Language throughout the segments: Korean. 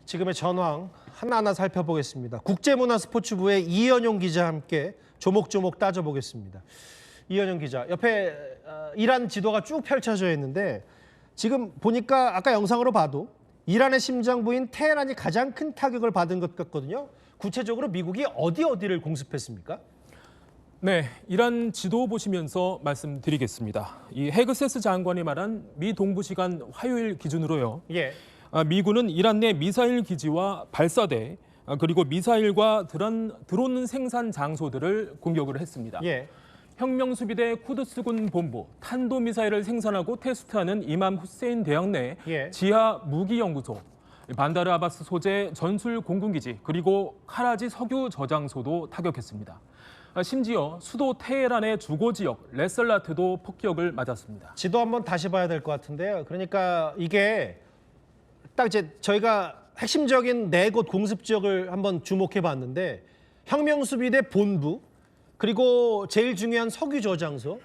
지금의 전황 하나하나 살펴보겠습니다. 국제문화스포츠부의 이현용 기자와 함께 조목조목 따져보겠습니다. 이현용 기자, 옆에 이란 지도가 쭉 펼쳐져 있는데 지금 보니까 아까 영상으로 봐도 이란의 심장부인 테헤란이 가장 큰 타격을 받은 것 같거든요. 구체적으로 미국이 어디를 공습했습니까? 네, 이란 지도 보시면서 말씀드리겠습니다. 이 헤그세스 장관이 말한 미 동부 시간 화요일 기준으로요. 예. 미군은 이란 내 미사일 기지와 발사대 그리고 미사일과 드론 생산 장소들을 공격을 했습니다. 예. 혁명수비대 쿠드스군 본부, 탄도미사일을 생산하고 테스트하는 이맘 후세인 대학 내 예. 지하 무기연구소, 반다르 아바스 소재 전술 공군기지, 그리고 카라지 석유 저장소도 타격했습니다. 심지어 수도 테헤란의 주거지역 레설라트도 폭격을 맞았습니다. 지도 한번 다시 봐야 될 것 같은데요. 그러니까 이게 딱 이제 저희가 핵심적인 네 곳 공습 지역을 한번 주목해 봤는데 혁명수비대 본부, 그리고 제일 중요한 석유 저장소,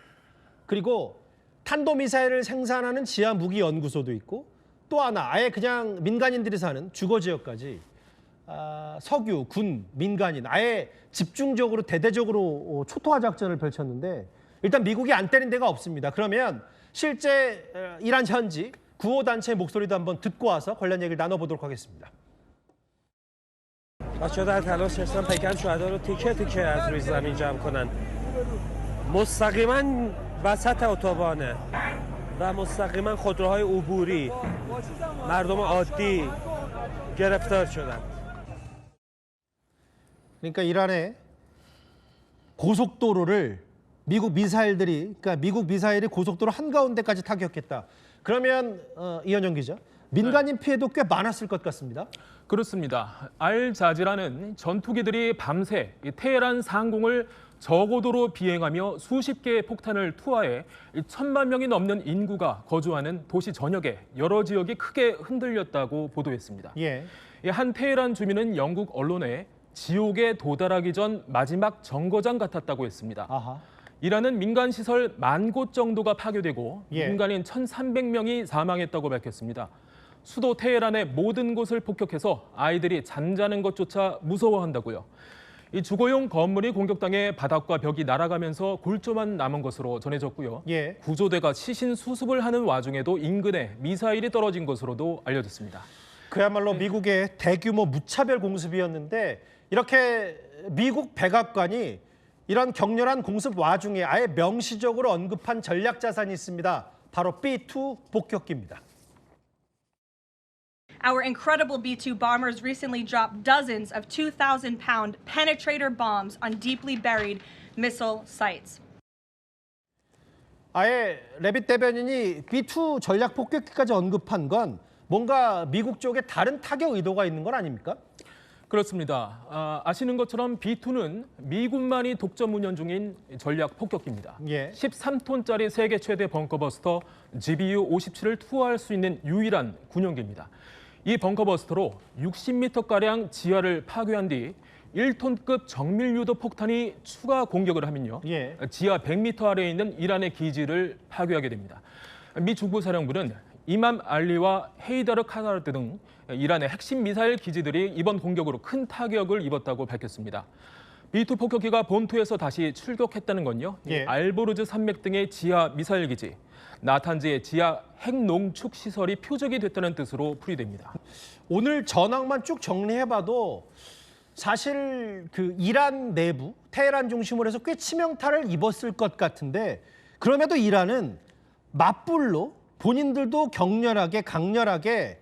그리고 탄도미사일을 생산하는 지하 무기 연구소도 있고 또 하나 아예 그냥 민간인들이 사는 주거 지역까지 석유, 군, 민간인 아예 집중적으로 대대적으로 초토화 작전을 펼쳤는데 일단 미국이 안 때린 데가 없습니다. 그러면 실제 이란 현지 구호단체의 목소리도 한번 듣고 와서 관련 얘기를 나눠보도록 하겠습니다. بچه‌ها در تلاش هستن پیکر شهدا رو تیکه تیکه از روی زمین جمع کنن. مستقیما وسط اتوبانه و مستقیما خودروهای عبوری مردم عادی گرفتار شدن. 그러니까 이란의 고속도로를 미국 미사일이 고속도로 한가운데까지 타격했다. 그러면 이현영 기자, 민간인 피해도 꽤 많았을 것 같습니다. 그렇습니다. 알자지라는 전투기들이 밤새 테헤란 상공을 저고도로 비행하며 수십 개의 폭탄을 투하해 1,000만 명이 넘는 인구가 거주하는 도시 전역의 여러 지역이 크게 흔들렸다고 보도했습니다. 예. 한 테헤란 주민은 영국 언론에 지옥에 도달하기 전 마지막 정거장 같았다고 했습니다. 아하. 이란은 민간 시설 10,000곳 정도가 파괴되고 예. 민간인 1,300명이 사망했다고 밝혔습니다. 수도 테헤란의 모든 곳을 폭격해서 아이들이 잠자는 것조차 무서워한다고요. 이 주거용 건물이 공격당해 바닥과 벽이 날아가면서 골조만 남은 것으로 전해졌고요. 예. 구조대가 시신 수습을 하는 와중에도 인근에 미사일이 떨어진 것으로도 알려졌습니다. 그야말로 미국의 대규모 무차별 공습이었는데 이렇게 미국 백악관이 이런 격렬한 공습 와중에 아예 명시적으로 언급한 전략 자산이 있습니다. 바로 B-2 폭격기입니다. Our incredible B-2 bombers recently dropped dozens of 2,000-pound penetrator bombs on deeply buried missile sites. 아예 레빗 대변인이 B-2 전략 폭격기까지 언급한 건 뭔가 미국 쪽에 다른 타격 의도가 있는 건 아닙니까? 그렇습니다. 아시는 것처럼 B-2는 미군만이 독점 운영 중인 전략 폭격기입니다. 예. 13톤짜리 세계 최대 벙커버스터 GBU-57을 투하할 수 있는 유일한 군용기입니다. 이 벙커버스터로 60m가량 지하를 파괴한 뒤 1톤급 정밀유도 폭탄이 추가 공격을 하면요. 예. 지하 100m 아래에 있는 이란의 기지를 파괴하게 됩니다. 미 중부사령부는 이맘 알리와 헤이다르 카사르드 등 이란의 핵심 미사일 기지들이 이번 공격으로 큰 타격을 입었다고 밝혔습니다. B-2 폭격기가 본토에서 다시 출격했다는 건요. 예. 알보르즈 산맥 등의 지하 미사일 기지, 나탄즈의 지하 핵농축 시설이 표적이 됐다는 뜻으로 풀이됩니다. 오늘 전황만 쭉 정리해봐도 사실 그 이란 내부, 테헤란 중심으로 해서 꽤 치명타를 입었을 것 같은데 그럼에도 이란은 맞불로 본인들도 격렬하게 강렬하게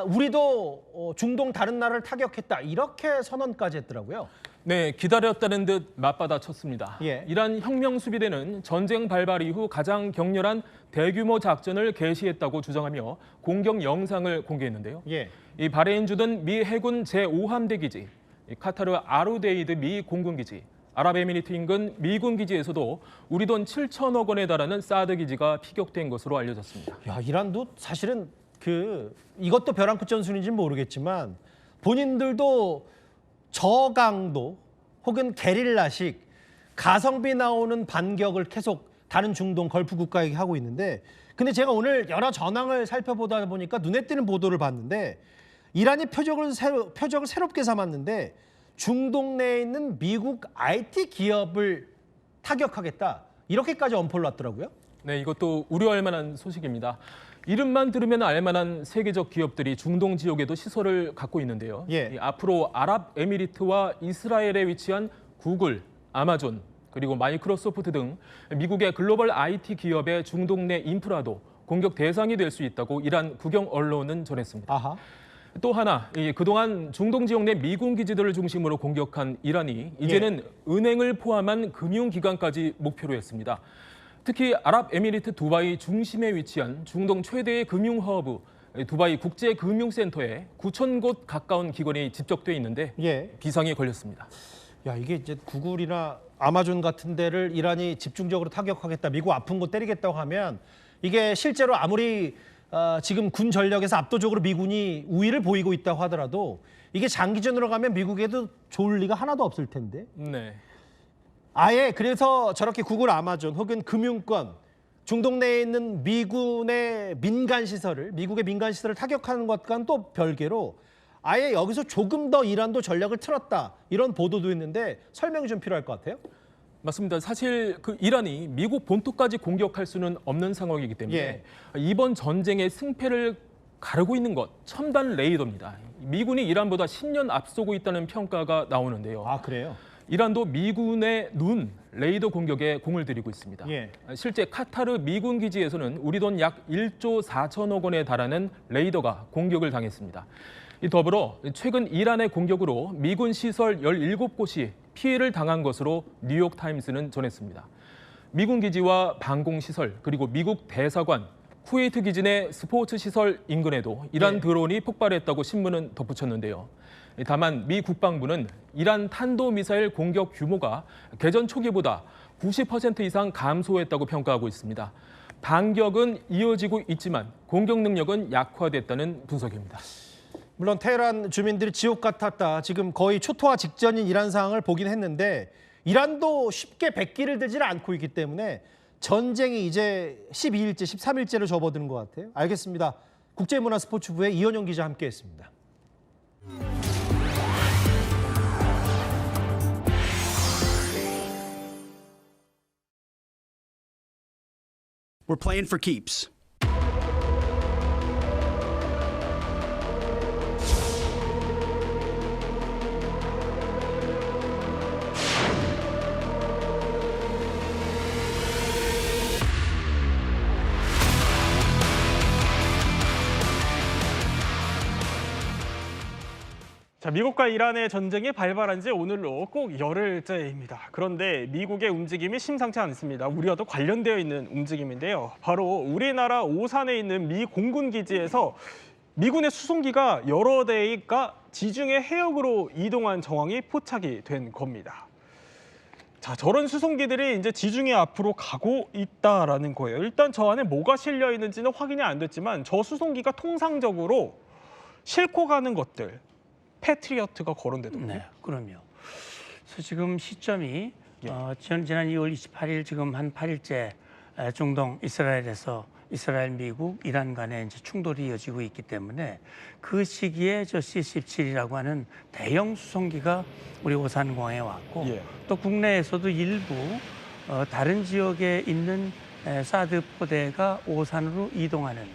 우리도 중동 다른 나라를 타격했다 이렇게 선언까지 했더라고요. 네, 기다렸다는 듯 맞받아쳤습니다. 예. 이란 혁명수비대는 전쟁 발발 이후 가장 격렬한 대규모 작전을 개시했다고 주장하며 공격 영상을 공개했는데요. 예. 이 바레인 주둔 미 해군 제5함대 기지, 카타르 아루데이드 미 공군기지, 아랍에미리트 인근 미군 기지에서도 우리 돈 7천억 원에 달하는 사드 기지가 피격된 것으로 알려졌습니다. 야, 이란도 사실은 이것도 벼랑 끝 전술인지는 모르겠지만 본인들도 저강도 혹은 게릴라식 가성비 나오는 반격을 계속 다른 중동 걸프 국가에게 하고 있는데 근데 제가 오늘 여러 전황을 살펴보다 보니까 눈에 띄는 보도를 봤는데 이란이 표적을 새롭게 삼았는데 중동 내에 있는 미국 IT 기업을 타격하겠다. 이렇게까지 엄포를 놨더라고요. 네, 이것도 우려할 만한 소식입니다. 이름만 들으면 알만한 세계적 기업들이 중동 지역에도 시설을 갖고 있는데요. 예. 앞으로 아랍에미리트와 이스라엘에 위치한 구글, 아마존, 그리고 마이크로소프트 등 미국의 글로벌 IT 기업의 중동 내 인프라도 공격 대상이 될 수 있다고 이란 국영 언론은 전했습니다. 아하. 또 하나, 그동안 중동 지역 내 미군 기지들을 중심으로 공격한 이란이 이제는 은행을 포함한 금융기관까지 목표로 했습니다. 특히 아랍에미리트 두바이 중심에 위치한 중동 최대의 금융 허브 두바이 국제금융센터에 9,000곳 가까운 기관이 집적돼 있는데 예. 비상이 걸렸습니다. 야, 이게 이제 구글이나 아마존 같은 데를 이란이 집중적으로 타격하겠다, 미국 아픈 곳 때리겠다고 하면 이게 실제로 아무리 지금 군 전력에서 압도적으로 미군이 우위를 보이고 있다고 하더라도 이게 장기전으로 가면 미국에도 좋을 리가 하나도 없을 텐데. 네. 아예 그래서 저렇게 구글, 아마존 혹은 금융권, 중동 내에 있는 미국의 민간 시설을 타격하는 것과는 또 별개로 아예 여기서 조금 더 이란도 전략을 틀었다. 이런 보도도 있는데 설명이 좀 필요할 것 같아요. 맞습니다. 사실 이란이 미국 본토까지 공격할 수는 없는 상황이기 때문에 예. 이번 전쟁의 승패를 가르고 있는 것 첨단 레이더입니다. 미군이 이란보다 10년 앞서고 있다는 평가가 나오는데요. 아, 그래요? 이란도 미군의 눈 레이더 공격에 공을 들이고 있습니다. 예. 실제 카타르 미군 기지에서는 우리 돈 약 1조 4천억 원에 달하는 레이더가 공격을 당했습니다. 더불어 최근 이란의 공격으로 미군 시설 17곳이 피해를 당한 것으로 뉴욕타임스는 전했습니다. 미군 기지와 방공시설 그리고 미국 대사관, 쿠웨이트 기지 내 스포츠 시설 인근에도 이란 드론이 폭발했다고 신문은 덧붙였는데요. 다만 미 국방부는 이란 탄도미사일 공격 규모가 개전 초기보다 90% 이상 감소했다고 평가하고 있습니다. 반격은 이어지고 있지만 공격 능력은 약화됐다는 분석입니다. 물론 테헤란 주민들이 지옥 같았다. 지금 거의 초토화 직전인 이란 상황을 보긴 했는데 이란도 쉽게 백기를 들지는 않고 있기 때문에 전쟁이 이제 12일째, 13일째로 접어드는 것 같아요. 알겠습니다. 국제문화스포츠부의 이현영 기자 함께했습니다. We're playing for keeps. 자, 미국과 이란의 전쟁이 발발한 지 오늘로 꼭 열흘째입니다. 그런데 미국의 움직임이 심상치 않습니다. 우리와도 관련되어 있는 움직임인데요. 바로 우리나라 오산에 있는 미 공군 기지에서 미군의 수송기가 여러 대가 지중해 해역으로 이동한 정황이 포착이 된 겁니다. 자, 저런 수송기들이 이제 지중해 앞으로 가고 있다라는 거예요. 일단 저 안에 뭐가 실려 있는지는 확인이 안 됐지만 저 수송기가 통상적으로 싣고 가는 것들, 패트리어트가 거론되더군요. 네, 그럼요. 그래서 지금 시점이 지난 2월 28일 지금 한 8일째 중동 이스라엘에서 이스라엘, 미국, 이란 간에 이제 충돌이 이어지고 있기 때문에 그 시기에 저 C-17이라고 하는 대형 수송기가 우리 오산공항에 왔고 또 국내에서도 일부 다른 지역에 있는 사드 포대가 오산으로 이동하는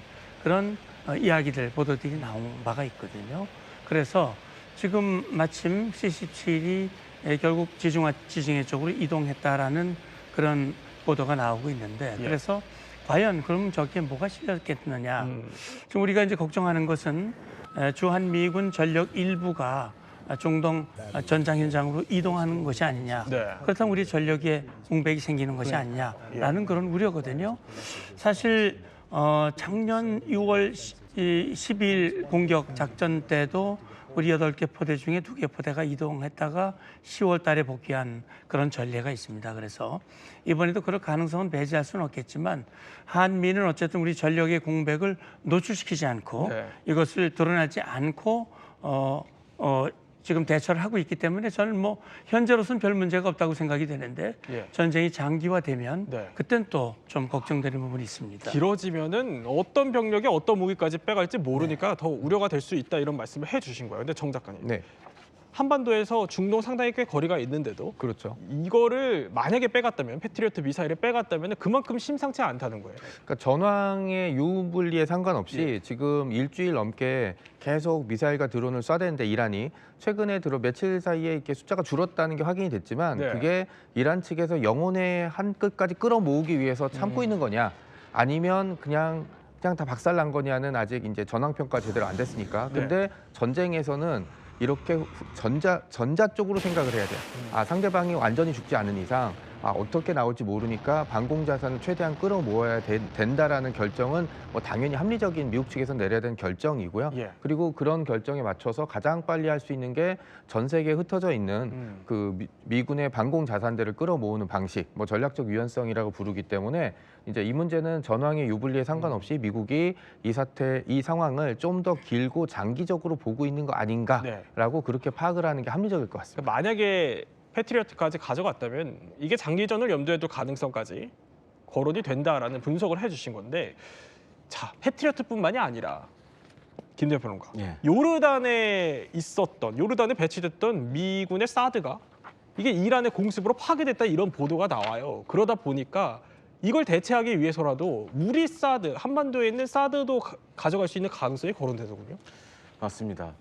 그런 이야기들, 보도들이 나온 바가 있거든요. 그래서 지금 마침 C-17이 결국 지중해 쪽으로 이동했다라는 그런 보도가 나오고 있는데 그래서 과연 그럼 저기에 뭐가 실렸겠느냐. 지금 우리가 이제 걱정하는 것은 주한 미군 전력 일부가 중동 전장 현장으로 이동하는 것이 아니냐. 그렇다면 우리 전력에 공백이 생기는 것이 아니냐라는 그런 우려거든요. 사실 작년 6월 10일 공격 작전 때도 우리 8개 포대 중에 2개 포대가 이동했다가 10월 달에 복귀한 그런 전례가 있습니다. 그래서 이번에도 그럴 가능성은 배제할 수는 없겠지만 한미는 어쨌든 우리 전력의 공백을 노출시키지 않고 이것을 드러내지 않고 지금 대처를 하고 있기 때문에 저는 뭐 현재로서는 별 문제가 없다고 생각이 되는데 예. 전쟁이 장기화되면 네. 그땐 또 좀 걱정되는 부분이 있습니다. 길어지면은 어떤 병력이 어떤 무기까지 빼갈지 모르니까 더 우려가 될 수 있다 이런 말씀을 해주신 거예요. 근데 정 작가님, 네, 한반도에서 중동 상당히 꽤 거리가 있는데도 그렇죠. 이거를 만약에 빼갔다면 패트리어트 미사일을 빼갔다면 그만큼 심상치 않다는 거예요. 그러니까 전황의 유불리에 상관없이 지금 일주일 넘게 계속 미사일과 드론을 쏴대는데 이란이 최근에 들어 며칠 사이에 이렇게 숫자가 줄었다는 게 확인이 됐지만 네. 그게 이란 측에서 영혼의 한 끝까지 끌어모으기 위해서 참고 있는 거냐 아니면 그냥 다 박살난 거냐는 아직 이제 전황 평가 제대로 안 됐으니까. 근데 전쟁에서는 이렇게 전자 쪽으로 생각을 해야 돼요. 상대방이 완전히 죽지 않은 이상 어떻게 나올지 모르니까 방공 자산을 최대한 끌어모아야 된다라는 결정은 뭐 당연히 합리적인 미국 측에서 내려야 되는 결정이고요. 예. 그리고 그런 결정에 맞춰서 가장 빨리 할 수 있는 게 전 세계에 흩어져 있는 그 미군의 방공 자산들을 끌어모으는 방식, 뭐 전략적 유연성이라고 부르기 때문에 이제 이 문제는 전황의 유불리에 상관없이 미국이 이 상황을 좀 더 길고 장기적으로 보고 있는 거 아닌가라고 그렇게 파악을 하는 게 합리적일 것 같습니다. 그러니까 만약에 패트리어트까지 가져갔다면 이게 장기전을 염두에 둘 가능성까지 거론이 된다라는 분석을 해주신 건데, 자, 패트리어트뿐만이 아니라 김대현 평론가, 요르단에 배치됐던 미군의 사드가 이게 이란의 공습으로 파괴됐다 이런 보도가 나와요. 그러다 보니까 이걸 대체하기 위해서라도 우리 사드, 한반도에 있는 사드도 가져갈 수 있는 가능성이 거론되더군요. 맞습니다.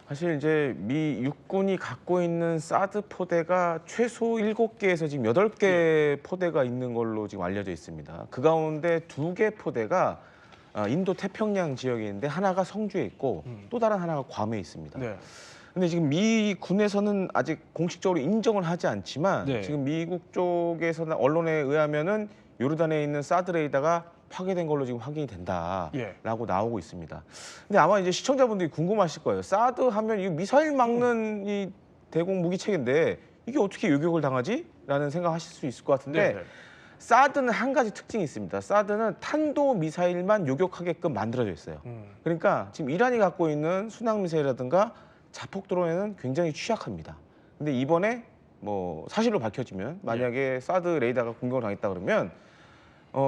사실 이제 미 육군이 갖고 있는 사드 포대가 최소 7개에서 지금 8개 포대가 있는 걸로 지금 알려져 있습니다. 그 가운데 2개 포대가 인도 태평양 지역에 있는데 하나가 성주에 있고 또 다른 하나가 괌에 있습니다. 네. 근데 지금 미 군에서는 아직 공식적으로 인정을 하지 않지만 네. 지금 미국 쪽에서는 언론에 의하면은 요르단에 있는 사드 레이더가 파괴된 걸로 지금 확인이 된다라고 예. 나오고 있습니다. 근데 아마 이제 시청자분들이 궁금하실 거예요. 사드 하면 이 미사일 막는 이 대공 무기 체계인데 이게 어떻게 요격을 당하지? 라는 생각하실 수 있을 것 같은데 네. 사드는 한 가지 특징이 있습니다. 사드는 탄도 미사일만 요격하게끔 만들어져 있어요. 그러니까 지금 이란이 갖고 있는 순항 미사일이라든가 자폭 드론에는 굉장히 취약합니다. 근데 이번에 뭐 사실로 밝혀지면 만약에 사드 레이더가 공격을 당했다 그러면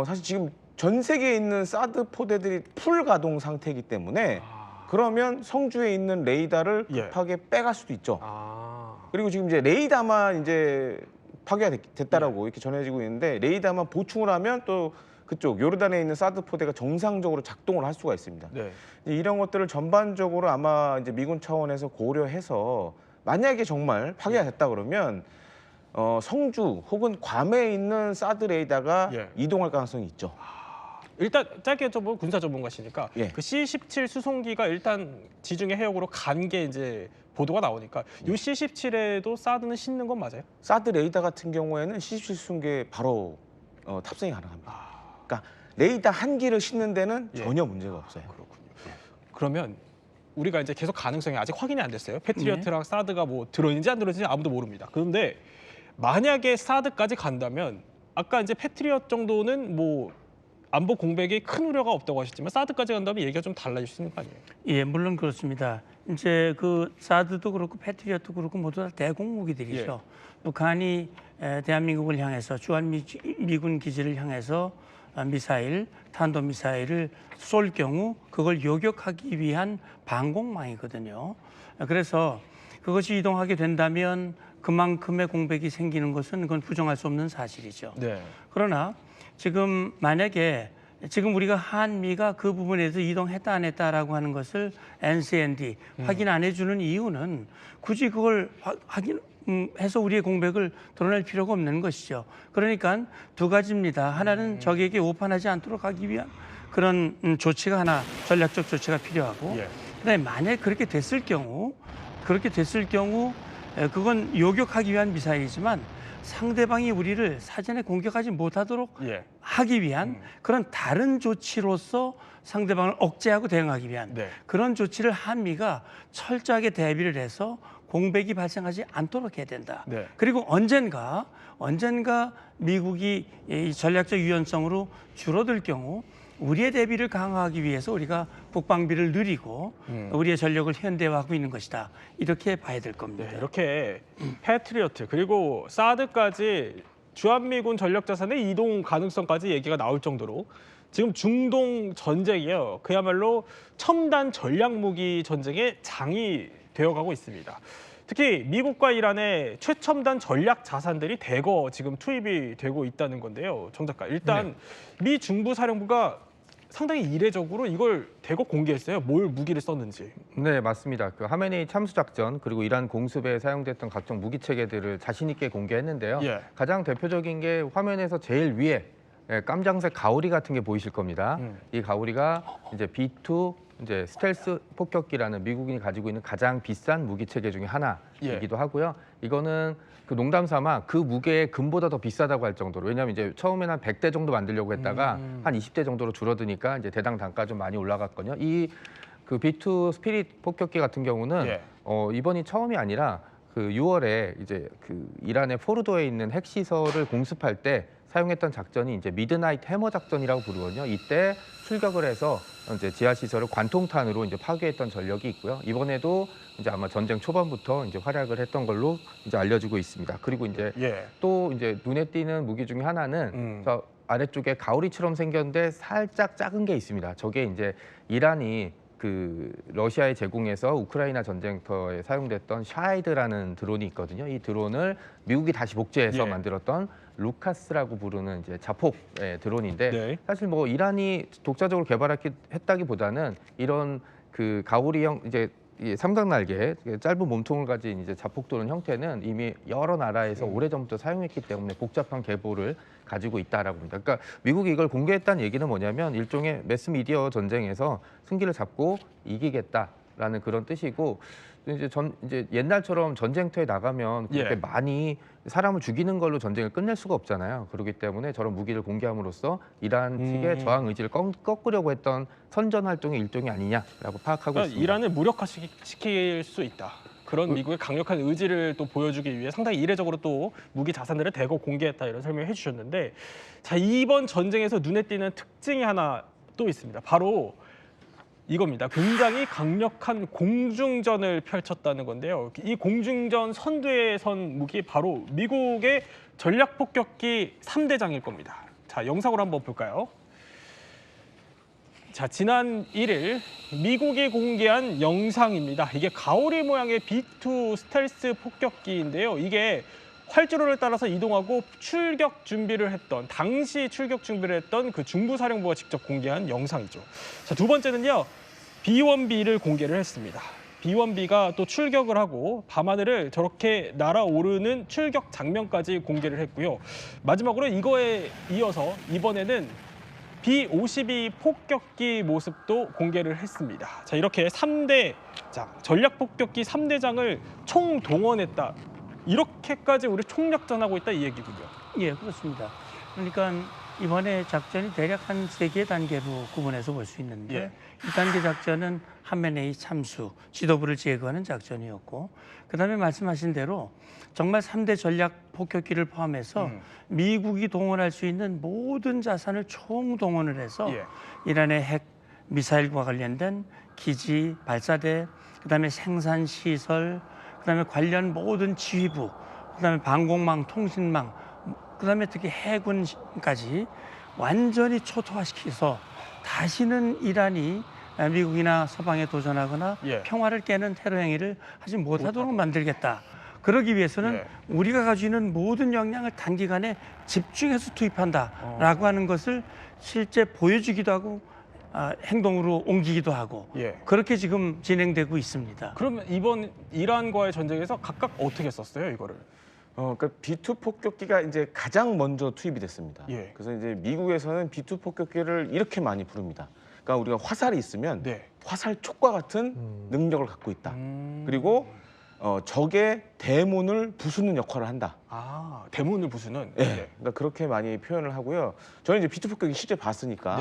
사실 지금 전 세계에 있는 사드 포대들이 풀 가동 상태이기 때문에 그러면 성주에 있는 레이더를 급하게 빼갈 수도 있죠. 그리고 지금 이제 레이더만 이제 파괴가 됐다라고 이렇게 전해지고 있는데 레이더만 보충을 하면 또 그쪽 요르단에 있는 사드 포대가 정상적으로 작동을 할 수가 있습니다. 네. 이런 것들을 전반적으로 아마 이제 미군 차원에서 고려해서 만약에 정말 파괴가 됐다 그러면 성주 혹은 괌에 있는 사드 레이더가 예. 이동할 가능성이 있죠. 일단 짧게 여쭤보면 군사 전문가시니까 예. 그 C-17 수송기가 일단 지중해 해역으로 간 게 이제 보도가 나오니까 이 C-17에도 사드는 싣는 건 맞아요? 사드 레이더 같은 경우에는 C-17 수송기에 바로 탑승이 가능합니다. 그러니까 레이더 한 기를 싣는 데는 예. 전혀 문제가 없어요. 그렇군요. 그러면 우리가 이제 계속 가능성이 아직 확인이 안 됐어요. 패트리어트랑 사드가 뭐 들어있는지 안 들어있는지 아무도 모릅니다. 그런데 만약에 사드까지 간다면 아까 이제 패트리어트 정도는 뭐 안보 공백이 큰 우려가 없다고 하셨지만 사드까지 간다면 얘기가 좀 달라질 수 있는 거 아니에요? 예, 물론 그렇습니다. 이제 그 사드도 그렇고 패트리어트도 그렇고 모두 다 대공 무기들이죠. 북한이 대한민국을 향해서 주한 미군 기지를 향해서 미사일, 탄도 미사일을 쏠 경우 그걸 요격하기 위한 방공망이거든요. 그래서 그것이 이동하게 된다면 그만큼의 공백이 생기는 것은 그건 부정할 수 없는 사실이죠. 네. 그러나 지금 만약에 지금 우리가 한미가 그 부분에 대해서 이동했다 안 했다라고 하는 것을 NCND 확인 안 해주는 이유는 굳이 그걸 확인해서 우리의 공백을 드러낼 필요가 없는 것이죠. 그러니까 두 가지입니다. 하나는 적에게 오판하지 않도록 하기 위한 그런 조치가 하나, 전략적 조치가 필요하고 예. 그다음에 만약 그렇게 됐을 경우 그건 요격하기 위한 미사일이지만 상대방이 우리를 사전에 공격하지 못하도록 예. 하기 위한 그런 다른 조치로서 상대방을 억제하고 대응하기 위한 네. 그런 조치를 한미가 철저하게 대비를 해서 공백이 발생하지 않도록 해야 된다. 네. 그리고 언젠가 미국이 이 전략적 유연성으로 줄어들 경우 우리의 대비를 강화하기 위해서 우리가 국방비를 늘리고 우리의 전력을 현대화하고 있는 것이다. 이렇게 봐야 될 겁니다. 네, 이렇게 패트리어트 그리고 사드까지 주한미군 전력 자산의 이동 가능성까지 얘기가 나올 정도로 지금 중동 전쟁이요. 그야말로 첨단 전략 무기 전쟁의 장이 되어가고 있습니다. 특히 미국과 이란의 최첨단 전략 자산들이 대거 지금 투입이 되고 있다는 건데요. 정 작가, 일단 미 중부 사령부가 상당히 이례적으로 이걸 대거 공개했어요. 뭘 무기를 썼는지. 네, 맞습니다. 그 하메네이 참수 작전 그리고 이란 공습에 사용됐던 각종 무기 체계들을 자신 있게 공개했는데요. 예. 가장 대표적인 게 화면에서 제일 위에 깜장색 가오리 같은 게 보이실 겁니다. 이 가오리가 이제 B2 이제 스텔스 폭격기라는 미국이 가지고 있는 가장 비싼 무기 체계 중에 하나이기도 하고요. 이거는 그 농담 삼아 그 무게의 금보다 더 비싸다고 할 정도로, 왜냐하면 이제 처음에는 한 100대 정도 만들려고 했다가 한 20대 정도로 줄어드니까 이제 대당 단가 좀 많이 올라갔거든요. 이 그 B2 스피릿 폭격기 같은 경우는 이번이 처음이 아니라 그 6월에 이제 그 이란의 포르도에 있는 핵시설을 공습할 때 사용했던 작전이 이제 미드나잇 해머 작전이라고 부르거든요. 이때 출격을 해서 이제 지하 시설을 관통탄으로 이제 파괴했던 전력이 있고요. 이번에도 이제 아마 전쟁 초반부터 이제 활약을 했던 걸로 이제 알려지고 있습니다. 그리고 이제 또 이제 눈에 띄는 무기 중에 하나는 저 아래쪽에 가오리처럼 생겼는데 살짝 작은 게 있습니다. 저게 이제 이란이 그 러시아에 제공해서 우크라이나 전쟁터에 사용됐던 샤이드라는 드론이 있거든요. 이 드론을 미국이 다시 복제해서 만들었던 루카스라고 부르는 이제 자폭 드론인데 사실 뭐 이란이 독자적으로 개발했다기보다는 이런 그 가오리형 이제 이 삼각날개 짧은 몸통을 가진 이제 자폭 드론 형태는 이미 여러 나라에서 오래전부터 사용했기 때문에 복잡한 계보를 가지고 있다라고 합니다. 그러니까 미국이 이걸 공개했다는 얘기는 뭐냐면 일종의 매스미디어 전쟁에서 승기를 잡고 이기겠다라는 그런 뜻이고, 이제 옛날처럼 전쟁터에 나가면 그렇게 많이 사람을 죽이는 걸로 전쟁을 끝낼 수가 없잖아요. 그렇기 때문에 저런 무기를 공개함으로써 이란 측의 저항 의지를 꺾으려고 했던 선전 활동의 일종이 아니냐라고 파악하고 있습니다. 이란을 무력화시킬 수 있다. 그런 미국의 강력한 의지를 또 보여주기 위해 상당히 이례적으로 또 무기 자산들을 대거 공개했다, 이런 설명을 해주셨는데, 자, 이번 전쟁에서 눈에 띄는 특징이 하나 또 있습니다. 바로 이겁니다. 굉장히 강력한 공중전을 펼쳤다는 건데요. 이 공중전 선두에 선 무기 바로 미국의 전략 폭격기 3대장일 겁니다. 자, 영상으로 한번 볼까요? 자, 지난 1일 미국이 공개한 영상입니다. 이게 가오리 모양의 B2 스텔스 폭격기인데요. 이게 활주로를 따라서 이동하고 당시 출격 준비를 했던 그 중부사령부가 직접 공개한 영상이죠. 자, 두 번째는요, B1B를 공개를 했습니다. B1B가 또 출격을 하고 밤하늘을 저렇게 날아오르는 출격 장면까지 공개를 했고요. 마지막으로 이거에 이어서 이번에는 B-52 폭격기 모습도 공개를 했습니다. 자, 이렇게 3대장, 전략 폭격기 3대장을 총동원했다. 이렇게까지 우리 총력전하고 있다, 이 얘기군요. 예, 그렇습니다. 그러니까 이번에 작전이 대략 한 3개 단계로 구분해서 볼 수 있는데 1단계 작전은 하메네이 참수, 지도부를 제거하는 작전이었고, 그다음에 말씀하신 대로 정말 3대 전략 폭격기를 포함해서 미국이 동원할 수 있는 모든 자산을 총동원을 해서 이란의 핵 미사일과 관련된 기지, 발사대, 그다음에 생산 시설, 그다음에 관련 모든 지휘부, 그다음에 방공망, 통신망, 그다음에 특히 해군까지 완전히 초토화시켜서 다시는 이란이 미국이나 서방에 도전하거나 평화를 깨는 테러 행위를 하지 못하도록 만들겠다. 그러기 위해서는 우리가 가지고 있는 모든 역량을 단기간에 집중해서 투입한다라고 하는 것을 실제 보여주기도 하고 행동으로 옮기기도 하고 그렇게 지금 진행되고 있습니다. 그러면 이번 이란과의 전쟁에서 각각 어떻게 썼어요, 이거를? 그러니까 B2 폭격기가 이제 가장 먼저 투입이 됐습니다. 그래서 이제 미국에서는 B2 폭격기를 이렇게 많이 부릅니다. 그러니까 우리가 화살이 있으면 화살촉과 같은 능력을 갖고 있다. 그리고 적의 대문을 부수는 역할을 한다. 아, 대문을 부수는? 그러니까 그렇게 많이 표현을 하고요. 저는 이제 B2 폭격기 실제 봤으니까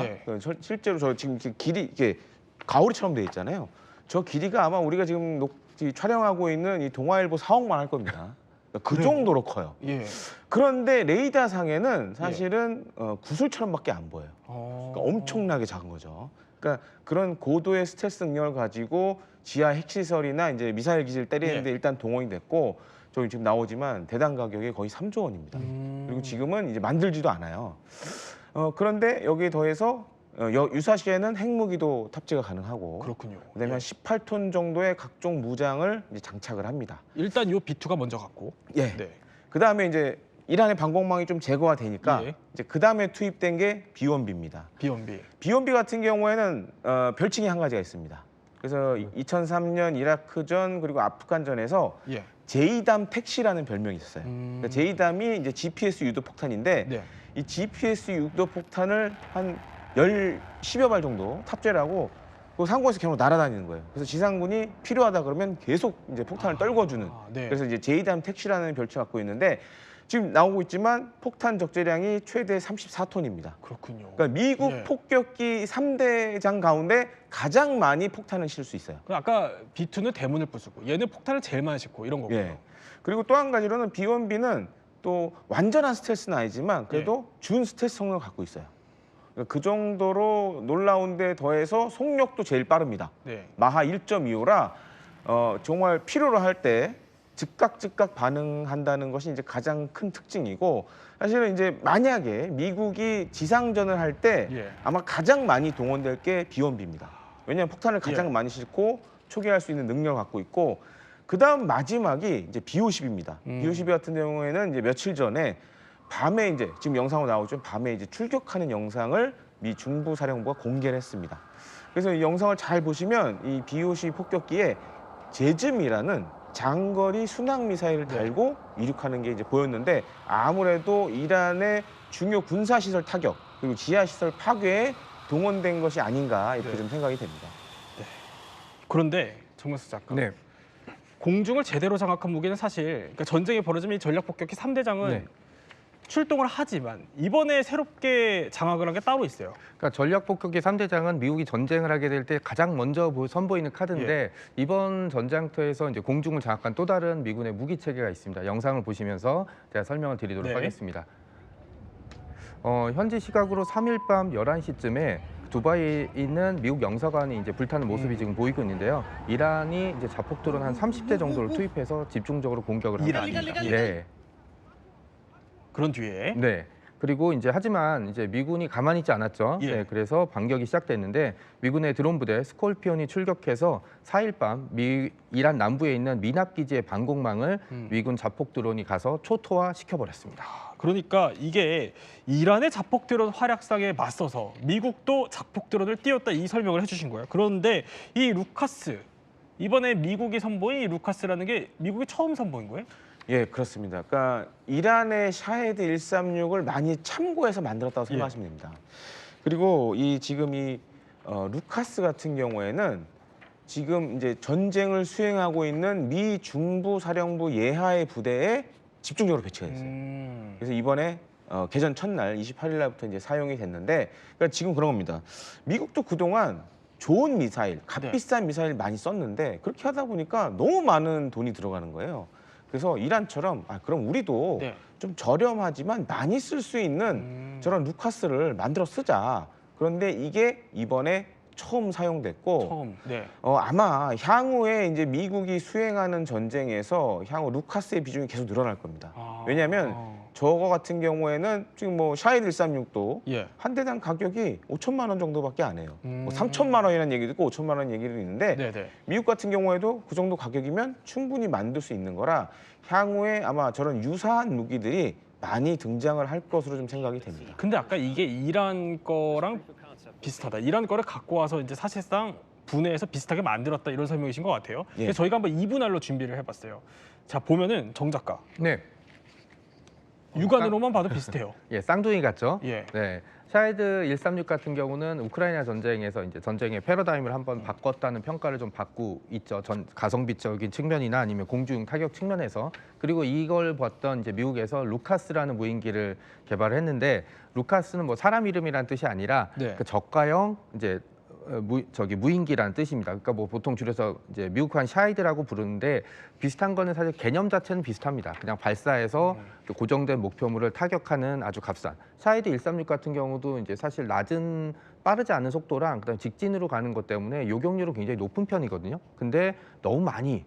실제로 저 지금 길이 이게 가오리처럼 돼 있잖아요. 저 길이가 아마 우리가 지금 촬영하고 있는 이 동아일보 사옥만 할 겁니다. 그 정도로 커요. 예. 그런데 레이더 상에는 사실은 구슬처럼밖에 안 보여요. 그러니까 엄청나게 작은 거죠. 그러니까 그런 고도의 스텔스 능력을 가지고 지하 핵시설이나 이제 미사일 기지를 때리는데 일단 동원이 됐고 저기 지금 나오지만 대당 가격이 거의 3조 원입니다. 그리고 지금은 이제 만들지도 않아요. 그런데 여기에 더해서 유사시에는 핵무기도 탑재가 가능하고 그렇군요. 그다음에 한 18톤 정도의 각종 무장을 이제 장착을 합니다. 일단 요 B2가 먼저 갔고. 예. 네. 그다음에 이제 이란의 방공망이 좀 제거가 되니까 예. 이제 그다음에 투입된 게 B1B입니다. B1B. B1B 같은 경우에는 별칭이 한 가지가 있습니다. 그래서 2003년 이라크전 그리고 아프간전에서 예. 제이담 택시라는 별명이 있었어요. 그러니까 제이담이 이제 GPS 유도 폭탄인데 네. 이 GPS 유도 폭탄을 한 10여 발 정도 탑재를 하고 그 상공에서 계속 날아다니는 거예요. 그래서 지상군이 필요하다 그러면 계속 이제 폭탄을 떨궈주는. 네. 그래서 이제 제이담 택시라는 별칭을 갖고 있는데 지금 나오고 있지만 폭탄 적재량이 최대 34톤입니다. 그렇군요. 그러니까 미국 예. 폭격기 3대장 가운데 가장 많이 폭탄을 실 수 있어요. 그럼 아까 B2는 대문을 부수고 얘는 폭탄을 제일 많이 싣고 이런 거고요. 예. 그리고 또 한 가지로는 B1B는 또 완전한 스텔스는 아니지만 그래도 준 스텔스 성능을 갖고 있어요. 그러니까 그 정도로 놀라운 데 더해서 속력도 제일 빠릅니다. 네. 마하 1.25라 정말 필요로 할 때 즉각 반응한다는 것이 이제 가장 큰 특징이고 사실은 이제 만약에 미국이 지상전을 할 때 예. 아마 가장 많이 동원될 게 B1B입니다. 왜냐하면 폭탄을 가장 많이 싣고 초기화할 수 있는 능력을 갖고 있고 그다음 마지막이 이제 B-50입니다. B-50 같은 경우에는 이제 며칠 전에 밤에 이제 지금 영상으로 나오죠. 밤에 이제 출격하는 영상을 미 중부 사령부가 공개를 했습니다. 그래서 이 영상을 잘 보시면 이 B-50 폭격기에 제즘이라는 장거리 순항 미사일을 달고 이륙하는 게 이제 보였는데 아무래도 이란의 중요 군사 시설 타격 그리고 지하 시설 파괴에 동원된 것이 아닌가 이렇게 좀 생각이 됩니다. 그런데 정명수 작가. 네. 공중을 제대로 장악한 무기는 사실 그러니까 전쟁이 벌어지면 이 전략폭격기 3대장은 네. 출동을 하지만 이번에 새롭게 장악을 한 게 따로 있어요. 그러니까 전략폭격기 3대장은 미국이 전쟁을 하게 될 때 가장 먼저 선보이는 카드인데 이번 전장터에서 이제 공중을 장악한 또 다른 미군의 무기 체계가 있습니다. 영상을 보시면서 제가 설명을 드리도록 네. 하겠습니다. 현지 시각으로 3일 밤 11시쯤에 두바이에 있는 미국 영사관이 이제 불타는 모습이 지금 보이고 있는데요. 이란이 이제 자폭 드론 한 30대 정도를 투입해서 집중적으로 공격을 하고 있습니다. 네. 그런 뒤에 네. 그리고 이제 하지만 이제 미군이 가만히 있지 않았죠. 예. 네, 그래서 반격이 시작됐는데 미군의 드론 부대 스콜피온이 출격해서 4일 밤 이란 남부에 있는 미납 기지의 방공망을 미군 자폭 드론이 가서 초토화 시켜버렸습니다. 그러니까 이게 이란의 자폭 드론 활약상에 맞서서 미국도 자폭 드론을 띄웠다 이 설명을 해주신 거예요. 그런데 이 루카스 이번에 미국이 선보인 이 루카스라는 게 미국이 처음 선보인 거예요? 예, 그렇습니다. 그러니까 이란의 샤헤드 136을 많이 참고해서 만들었다고 생각하시면 됩니다. 그리고 지금 루카스 같은 경우에는 지금 이제 전쟁을 수행하고 있는 미 중부 사령부 예하의 부대에 집중적으로 배치가 됐어요. 그래서 이번에 개전 첫날 28일 날부터 이제 사용이 됐는데 그러니까 지금 그런 겁니다. 미국도 그동안 좋은 미사일, 값비싼 미사일 많이 썼는데 그렇게 하다 보니까 너무 많은 돈이 들어가는 거예요. 그래서 이란처럼 그럼 우리도 좀 저렴하지만 많이 쓸 수 있는 저런 루카스를 만들어 쓰자. 그런데 이게 이번에 처음 사용됐고 아마 향후에 이제 미국이 수행하는 전쟁에서 향후 루카스의 비중이 계속 늘어날 겁니다. 왜냐하면 저거 같은 경우에는 지금 뭐 샤헤드 136도 한 대당 가격이 5천만 원 정도밖에 안 해요. 뭐 3천만 원이라는 얘기도 있고 5천만 원 얘기도 있는데 미국 같은 경우에도 그 정도 가격이면 충분히 만들 수 있는 거라 향후에 아마 저런 유사한 무기들이 많이 등장을 할 것으로 좀 생각이 됩니다. 근데 아까 이게 이란 거랑 비슷하다. 이란 거를 갖고 와서 이제 사실상 분해해서 비슷하게 만들었다 이런 설명이신 것 같아요. 그래서 저희가 한번 2분할로 준비를 해봤어요. 자 보면은 정 작가. 네. 육안으로만 봐도 비슷해요. 예, 쌍둥이 같죠? 예. 네. 샤헤드 136 같은 경우는 우크라이나 전쟁에서 이제 전쟁의 패러다임을 한번 바꿨다는 평가를 좀 받고 있죠. 가성비적인 측면이나 아니면 공중 타격 측면에서. 그리고 이걸 봤던 이제 미국에서 루카스라는 무인기를 개발을 했는데 루카스는 뭐 사람 이름이란 뜻이 아니라 그 저가형 이제 무인기라는 뜻입니다. 그러니까 뭐 보통 줄여서 이제 미국판 샤이드라고 부르는데 비슷한 거는 사실 개념 자체는 비슷합니다. 그냥 발사해서 고정된 목표물을 타격하는 아주 값싼 샤이드 136 같은 경우도 이제 사실 낮은 빠르지 않은 속도랑 그다음 직진으로 가는 것 때문에 요격률은 굉장히 높은 편이거든요. 근데 너무 많이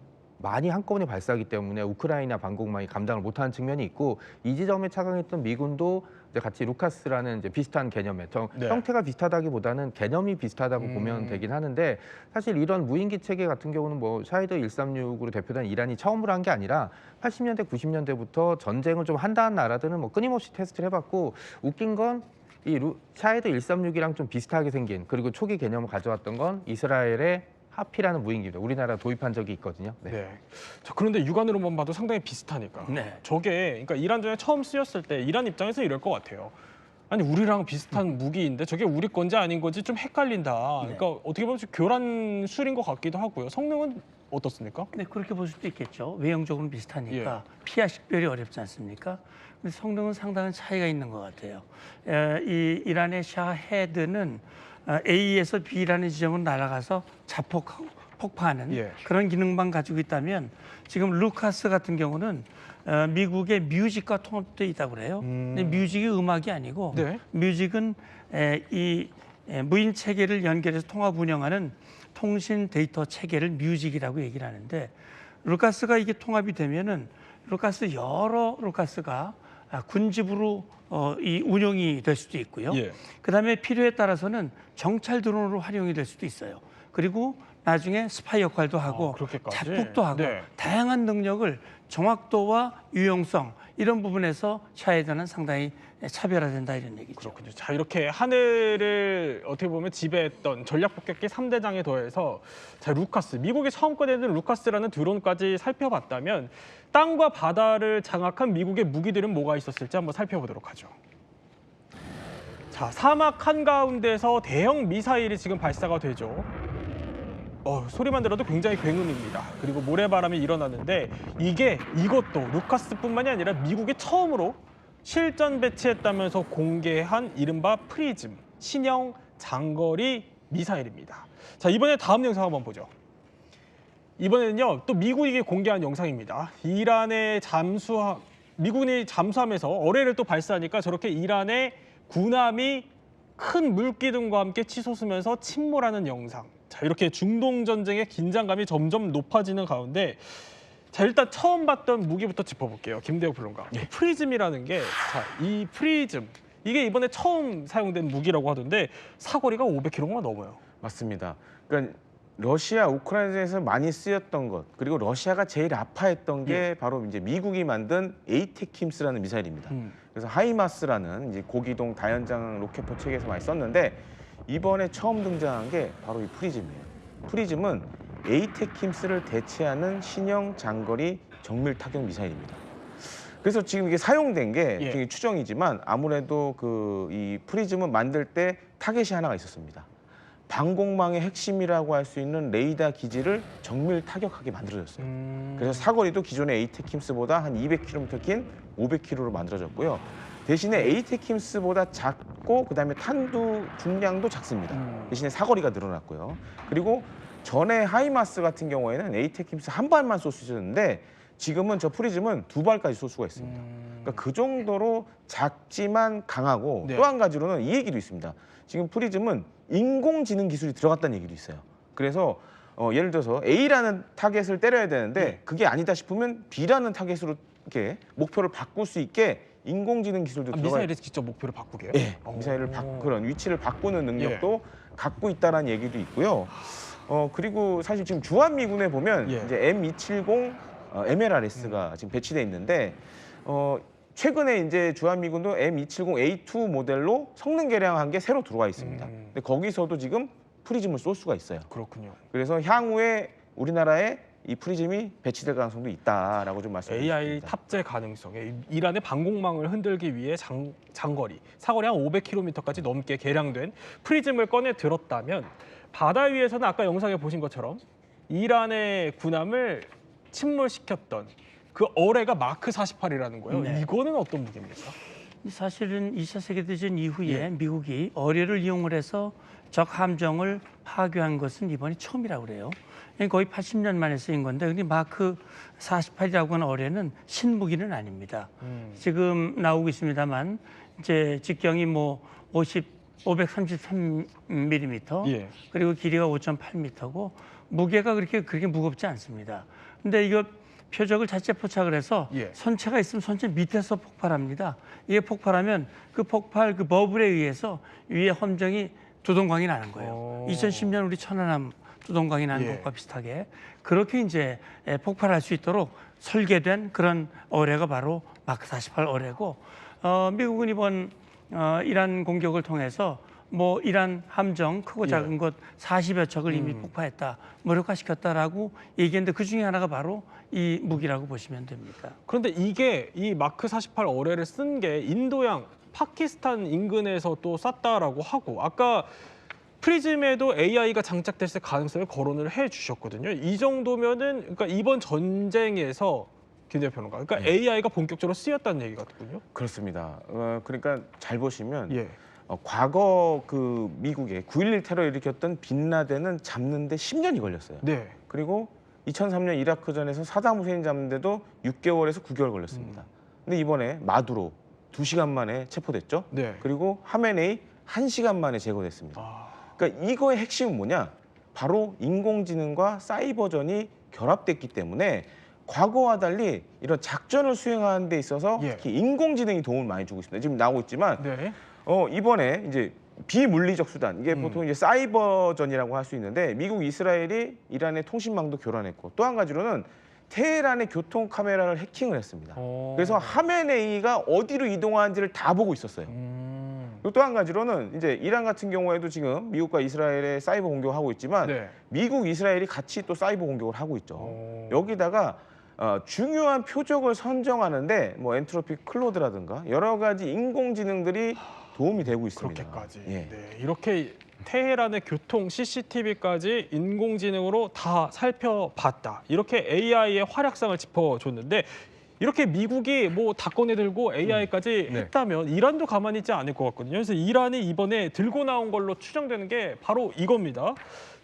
한꺼번에 발사하기 때문에 우크라이나 방공망이 감당을 못하는 측면이 있고 이 지점에 착안했던 미군도 이제 같이 루카스라는 이제 비슷한 개념의 형태가 비슷하다기보다는 개념이 비슷하다고 보면 되긴 하는데 사실 이런 무인기 체계 같은 경우는 뭐 샤이드 136으로 대표된 이란이 처음으로 한 게 아니라 80년대 90년대부터 전쟁을 좀 한다는 나라들은 뭐 끊임없이 테스트를 해봤고 웃긴 건 이 샤이드 136이랑 좀 비슷하게 생긴 그리고 초기 개념을 가져왔던 건 이스라엘의 하피라는 무인기입니다. 우리나라 도입한 적이 있거든요. 네. 네. 자, 그런데 육안으로만 봐도 상당히 비슷하니까. 네. 저게 그러니까 이란전에 처음 쓰였을 때 이란 입장에서 이럴 것 같아요. 아니 우리랑 비슷한 무기인데 저게 우리 건지 아닌 건지 좀 헷갈린다. 그러니까 어떻게 보면 좀 교란술인 것 같기도 하고요. 성능은 어떻습니까? 네, 그렇게 볼 수도 있겠죠. 외형적으로는 비슷하니까 피하 식별이 어렵지 않습니까? 근데 성능은 상당한 차이가 있는 것 같아요. 이 이란의 샤헤드는 A에서 B라는 지점으로 날아가서 자폭하고 폭파하는 그런 기능만 가지고 있다면 지금 루카스 같은 경우는 미국의 뮤직과 통합되어 있다고 그래요. 근데 뮤직이 음악이 아니고 뮤직은 이 무인 체계를 연결해서 통합 운영하는 통신 데이터 체계를 뮤직이라고 얘기를 하는데 루카스가 이게 통합이 되면은 여러 루카스가 군집으로 이 운영이 될 수도 있고요. 그다음에 필요에 따라서는 정찰 드론으로 활용이 될 수도 있어요. 그리고 나중에 스파이 역할도 하고 자폭도 하고 다양한 능력을 정확도와 유용성 이런 부분에서 샤헤드는 상당히 차별화된다 이런 얘기죠. 그렇군요. 자, 이렇게 하늘을 어떻게 보면 지배했던 전략 폭격기 3대장에 더해서 자, 루카스, 미국이 처음 꺼내는 루카스라는 드론까지 살펴봤다면 땅과 바다를 장악한 미국의 무기들은 뭐가 있었을지 한번 살펴보도록 하죠. 자, 사막 한가운데서 대형 미사일이 지금 발사가 되죠. 소리만 들어도 굉장히 굉음입니다. 그리고 모래바람이 일어나는데 이것도 루카스뿐만이 아니라 미국이 처음으로 실전 배치했다면서 공개한 이른바 프리즘 신형 장거리 미사일입니다. 자, 이번에 다음 영상 한번 보죠. 이번에는요, 또 미국이 공개한 영상입니다. 미군이 잠수함에서 어뢰를 또 발사하니까 저렇게 이란의 군함이 큰 물기둥과 함께 치솟으면서 침몰하는 영상. 자, 이렇게 중동 전쟁의 긴장감이 점점 높아지는 가운데 자, 일단 처음 봤던 무기부터 짚어볼게요. 김대호 평론가. 프리즘이라는 게, 자, 이 프리즘 이게 이번에 처음 사용된 무기라고 하던데 사거리가 500km가 넘어요. 맞습니다. 그러니까 러시아 우크라이나에서 많이 쓰였던 것 그리고 러시아가 제일 아파했던 게 바로 이제 미국이 만든 에이테킴스라는 미사일입니다. 그래서 하이마스라는 이제 고기동 다연장 로켓포 체계에서 많이 썼는데 이번에 처음 등장한 게 바로 이 프리즘이에요. 프리즘은 에이테킴스를 대체하는 신형 장거리 정밀 타격 미사일입니다. 그래서 지금 이게 사용된 게 되게 추정이지만 아무래도 이 프리즘은 만들 때 타겟이 하나가 있었습니다. 방공망의 핵심이라고 할 수 있는 레이더 기지를 정밀 타격하게 만들어졌어요. 그래서 사거리도 기존의 에이테킴스보다 한 200km 긴 500km로 만들어졌고요. 대신에 에이테킴스보다 작고 그다음에 탄두 중량도 작습니다. 대신에 사거리가 늘어났고요. 그리고 전에 하이마스 같은 경우에는 에이테킴스 한 발만 쏠 수 있었는데 지금은 저 프리즘은 2발까지 쏠 수가 있습니다. 그러니까 그 정도로 작지만 강하고 또 한 가지로는 이 얘기도 있습니다. 지금 프리즘은 인공지능 기술이 들어갔다는 얘기도 있어요. 그래서 예를 들어서 A라는 타겟을 때려야 되는데 그게 아니다 싶으면 B라는 타겟으로 이렇게 목표를 바꿀 수 있게 인공지능 기술도 들어가요. 미사일에서 직접 목표를 바꾸게요? 네, 미사일을 그런 위치를 바꾸는 능력도 갖고 있다는 얘기도 있고요. 그리고 사실 지금 주한미군에 보면 이제 M270 MLRS가 지금 배치돼 있는데 최근에 이제 주한미군도 M270A2 모델로 성능 개량한 게 새로 들어와 있습니다. 근데 거기서도 지금 프리즘을 쏠 수가 있어요. 그렇군요. 그래서 향후에 우리나라에 이 프리즘이 배치될 가능성도 있다라고 좀 말씀드립니다. AI 탑재 가능성에 이란의 방공망을 흔들기 위해 장거리, 사거리 한 500km까지 넘게 개량된 프리즘을 꺼내 들었다면 바다 위에서는 아까 영상에 보신 것처럼 이란의 군함을 침몰시켰던 그 어뢰가 마크 48이라는 거예요. 이거는 어떤 무기입니까? 사실은 2차 세계대전 이후에 미국이 어뢰를 이용을 해서 적 함정을 파괴한 것은 이번이 처음이라고 그래요. 거의 80년 만에 쓰인 건데, 근데 마크 48이라고 하는 어뢰는 신무기는 아닙니다. 지금 나오고 있습니다만 이제 직경이 뭐 533mm 예. 그리고 길이가 5.8m고 무게가 그렇게 무겁지 않습니다. 근데 이거 표적을 자체 포착을 해서 예. 선체가 있으면 선체 밑에서 폭발합니다. 이게 폭발하면 그 폭발 그 버블에 의해서 위에 함정이 두동강이 나는 거예요. 2010년 우리 천안함 두동강이 난 예. 것과 비슷하게 그렇게 이제 폭발할 수 있도록 설계된 그런 어뢰가 바로 마크 48 어뢰고, 미국은 이번 이란 공격을 통해서 뭐 이란 함정 크고 작은 것 40여 척을 이미 폭파했다, 무력화시켰다라고 얘기했는데 그 중에 하나가 바로 이 무기라고 보시면 됩니다. 그런데 이게 이 마크 48 어뢰를 쓴 게 인도양 파키스탄 인근에서 또 쐈다라고 하고, 아까 프리즘에도 AI가 장착됐을 가능성을 거론을 해주셨거든요. 이 정도면은 그러니까 이번 전쟁에서 김대표 평론가, 그러니까 AI가 본격적으로 쓰였다는 얘기 같군요. 그렇습니다. 그러니까 잘 보시면 예. 과거 그 미국의 9.11 테러 일으켰던 빈라덴은 잡는데 10년이 걸렸어요. 네. 그리고 2003년 이라크전에서 사담 후세인 잡는데도 6개월에서 9개월 걸렸습니다. 근데 이번에 마두로 2시간 만에 체포됐죠. 네. 그리고 하메네이 1시간 만에 제거됐습니다. 그러니까 이거의 핵심은 뭐냐? 바로 인공지능과 사이버전이 결합됐기 때문에 과거와 달리 이런 작전을 수행하는 데 있어서 예. 특히 인공지능이 도움을 많이 주고 있습니다. 지금 나오고 있지만 네. 이번에 이제 비물리적 수단, 이게 보통 이제 사이버전이라고 할 수 있는데, 미국, 이스라엘이 이란의 통신망도 교란했고, 또 한 가지로는 테헤란의 교통 카메라를 해킹을 했습니다. 그래서 하메네이가 어디로 이동하는지를 다 보고 있었어요. 그리고 또 한 가지로는 이제 이란 같은 경우에도 지금 미국과 이스라엘의 사이버 공격을 하고 있지만 네. 미국, 이스라엘이 같이 또 사이버 공격을 하고 있죠. 여기다가 중요한 표적을 선정하는데 뭐 엔트로피 클로드라든가 여러 가지 인공지능들이 도움이 되고 있습니다. 그렇게까지. 예. 네. 이렇게 테헤란의 교통 CCTV까지 인공지능으로 다 살펴봤다. 이렇게 AI의 활약상을 짚어줬는데, 이렇게 미국이 뭐 다 꺼내들고 AI까지 네. 했다면 이란도 가만히 있지 않을 것 같거든요. 그래서 이란이 이번에 들고 나온 걸로 추정되는 게 바로 이겁니다.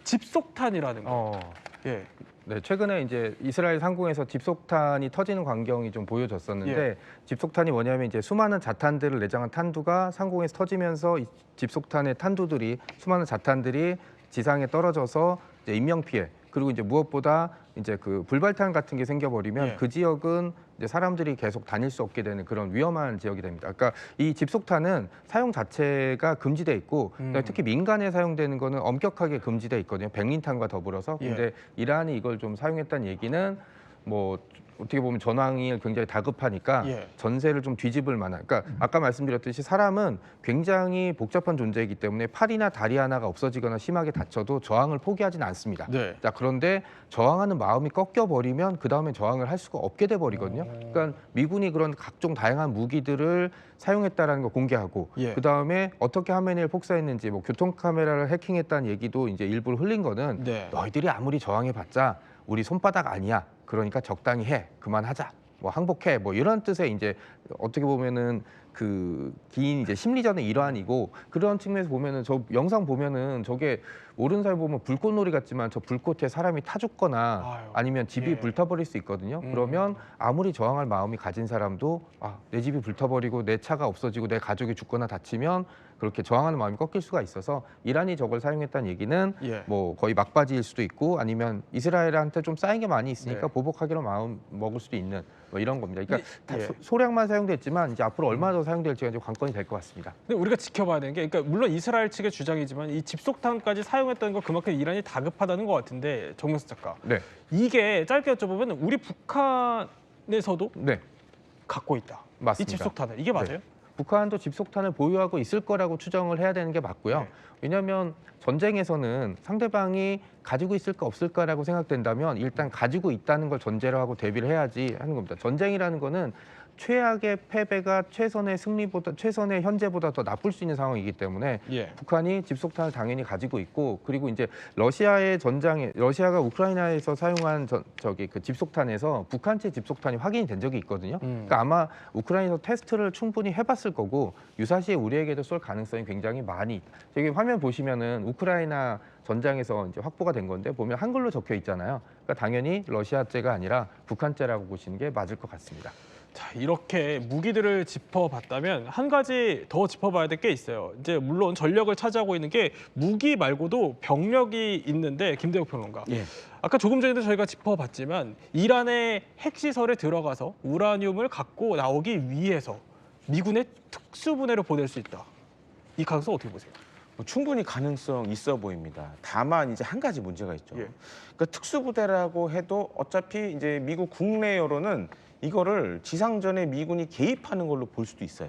집속탄이라는 거. 예. 네, 최근에 이제 이스라엘 상공에서 집속탄이 터지는 광경이 좀 보여졌었는데, 예. 집속탄이 뭐냐면 이제 수많은 자탄들을 내장한 탄두가 상공에서 터지면서 이 집속탄의 탄두들이, 수많은 자탄들이 지상에 떨어져서 이제 인명 피해, 그리고 이제 무엇보다 이제 그 불발탄 같은 게 생겨버리면 예. 그 지역은 이제 사람들이 계속 다닐 수 없게 되는 그런 위험한 지역이 됩니다. 그러니까 이 집속탄은 사용 자체가 금지돼 있고, 특히 민간에 사용되는 거는 엄격하게 금지돼 있거든요. 백린탄과 더불어서. 예. 근데 이란이 이걸 좀 사용했다는 얘기는 뭐 어떻게 보면 전황이 굉장히 다급하니까 예. 전세를 좀 뒤집을 만한. 그러니까 아까 말씀드렸듯이 사람은 굉장히 복잡한 존재이기 때문에 팔이나 다리 하나가 없어지거나 심하게 다쳐도 저항을 포기하지는 않습니다. 네. 자, 그런데 저항하는 마음이 꺾여 버리면 그 다음에 저항을 할 수가 없게 돼 버리거든요. 그러니까 미군이 그런 각종 다양한 무기들을 사용했다라는 걸 공개하고, 예. 그 다음에 어떻게 하메네이를 폭사했는지, 뭐 교통 카메라를 해킹했다는 얘기도 이제 일부러 흘린 거는 네. 너희들이 아무리 저항해봤자 우리 손바닥 아니야. 그러니까 적당히 해, 그만하자, 뭐 항복해, 뭐 이런 뜻의 이제 어떻게 보면은 그 긴 이제 심리전의 일환이고, 그런 측면에서 보면은 저 영상 보면은 저게 모르는 사람 보면 불꽃놀이 같지만 저 불꽃에 사람이 타 죽거나 아유. 아니면 집이 예. 불타버릴 수 있거든요. 그러면 아무리 저항할 마음이 가진 사람도 내 집이 불타버리고 내 차가 없어지고 내 가족이 죽거나 다치면 그렇게 저항하는 마음이 꺾일 수가 있어서 이란이 저걸 사용했다는 얘기는 예. 뭐 거의 막바지일 수도 있고, 아니면 이스라엘한테 좀 쌓인 게 많이 있으니까 네. 보복하기로 마음 먹을 수도 있는 뭐 이런 겁니다. 그러니까 다 예. 소량만 사용됐지만 이제 앞으로 얼마나 더 사용될지가 이제 관건이 될 것 같습니다. 근데 우리가 지켜봐야 되는 게, 그러니까 물론 이스라엘 측의 주장이지만 이 집속탄까지 사용했다는 거 그만큼 이란이 다급하다는 것 같은데, 정명수 작가. 네, 이게 짧게 여쭤보면 우리 북한에서도 네, 갖고 있다. 맞습니다. 이 집속탄을. 이게 맞아요? 네. 북한도 집속탄을 보유하고 있을 거라고 추정을 해야 되는 게 맞고요. 네. 왜냐하면 전쟁에서는 상대방이 가지고 있을까 없을까라고 생각된다면 일단 가지고 있다는 걸 전제로 하고 대비를 해야지 하는 겁니다. 전쟁이라는 거는 최악의 패배가 최선의 현재보다 더 나쁠 수 있는 상황이기 때문에 예. 북한이 집속탄을 당연히 가지고 있고, 그리고 이제 러시아가 우크라이나에서 사용한 그 집속탄에서 북한chế 집속탄이 확인이 된 적이 있거든요. 그러니까 아마 우크라이나에서 테스트를 충분히 해봤을 거고 유사시에 우리에게도 쏠 가능성이 굉장히 많이. 여기 화면 보시면은 우크라이나 전장에서 이제 확보가 된 건데 보면 한글로 적혀 있잖아요. 그러니까 당연히 러시아제가 아니라 북한제라고 보시는 게 맞을 것 같습니다. 자, 이렇게 무기들을 짚어봤다면 한 가지 더 짚어봐야 될 게 있어요. 이제 물론 전력을 차지하고 있는 게 무기 말고도 병력이 있는데, 김대욱 평론가. 예. 아까 조금 전에도 저희가 짚어봤지만 이란의 핵시설에 들어가서 우라늄을 갖고 나오기 위해서 미군의 특수부대를 보낼 수 있다. 이 가능성 어떻게 보세요? 충분히 가능성 있어 보입니다. 다만 이제 한 가지 문제가 있죠. 예. 그러니까 특수부대라고 해도 어차피 이제 미국 국내 여론은 이거를 지상전에 미군이 개입하는 걸로 볼 수도 있어요.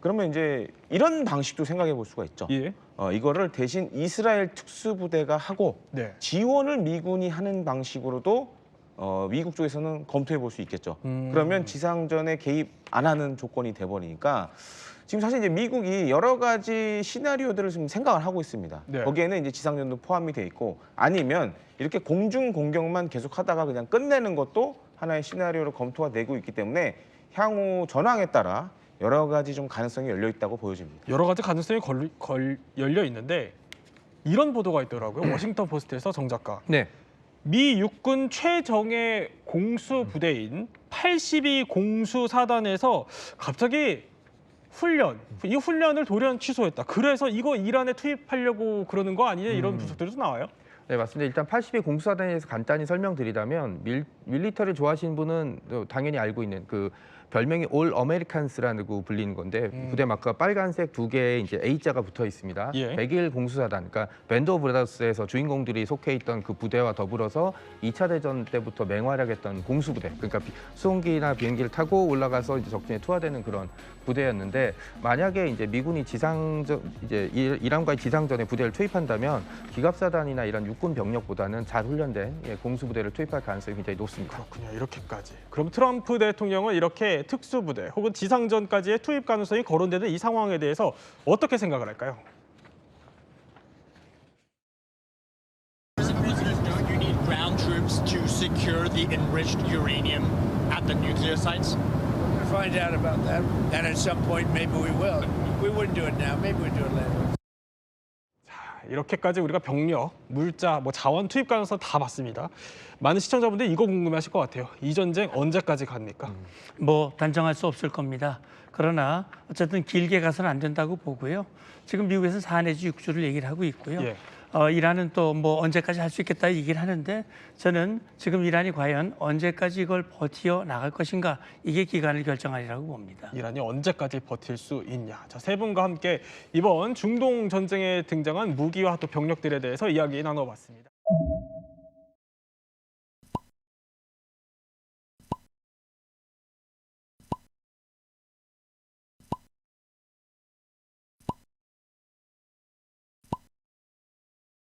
그러면 이제 이런 방식도 생각해 볼 수가 있죠. 예. 이거를 대신 이스라엘 특수부대가 하고 네. 지원을 미군이 하는 방식으로도 미국 쪽에서는 검토해 볼 수 있겠죠. 그러면 지상전에 개입 안 하는 조건이 돼버리니까 지금 사실 이제 미국이 여러 가지 시나리오들을 지금 생각을 하고 있습니다. 네. 거기에는 이제 지상전도 포함이 돼 있고, 아니면 이렇게 공중 공격만 계속하다가 그냥 끝내는 것도 하나의 시나리오로 검토가 되고 있기 때문에 향후 전황에 따라 여러 가지 좀 가능성이 열려 있다고 보여집니다. 여러 가지 가능성이 열려 있는데 이런 보도가 있더라고요. 워싱턴 포스트에서 정 작가. 네. 미 육군 최정예 공수 부대인 82 공수사단에서 갑자기 이 훈련을 돌연 취소했다. 그래서 이거 이란에 투입하려고 그러는 거 아니냐, 이런 분석들도 나와요. 네, 맞습니다. 일단 82 공수사단에 대해서 간단히 설명드리자면 밀리터리 좋아하시는 분은 당연히 알고 있는 그 별명이 올 어메리칸스라고 불리는 건데 부대 마크가 빨간색 두 개의 이제 A자가 붙어 있습니다. 예. 101 공수사단, 그러니까 밴드 오브 브라더스에서 주인공들이 속해 있던 그 부대와 더불어서 2차 대전 때부터 맹활약했던 공수부대, 그러니까 수송기나 비행기를 타고 올라가서 이제 적진에 투하되는 그런 부대였는데, 만약에 이제 미군이 이란과의 지상전에 부대를 투입한다면 기갑사단이나 이런 육군 병력보다는 잘 훈련된 공수부대를 투입할 가능성이 굉장히 높습니다. 그렇군요. 이렇게까지. 그럼 트럼프 대통령은 이렇게 특수부대 혹은 지상전까지의 투입 가능성이 거론되는 이 상황에 대해서 어떻게 생각을 할까요? You need ground troops to secure the enriched uranium at the nuclear sites. We'll find out about that, and at some point maybe we will. We wouldn't do it now. Maybe we'll do it later. 이렇게까지 우리가 병력, 물자, 자원 투입 가능성 다 봤습니다. 많은 시청자분들이 이거 궁금해하실 것 같아요. 이 전쟁 언제까지 갑니까? 단정할 수 없을 겁니다. 그러나 어쨌든 길게 가서는 안 된다고 보고요. 지금 미국에서는 4 내지 6주를 얘기를 하고 있고요. 예. 이란은 또 언제까지 할 수 있겠다 얘기를 하는데, 저는 지금 이란이 과연 언제까지 이걸 버티어 나갈 것인가, 이게 기간을 결정하리라고 봅니다. 이란이 언제까지 버틸 수 있냐. 자, 세 분과 함께 이번 중동 전쟁에 등장한 무기와 또 병력들에 대해서 이야기 나눠봤습니다.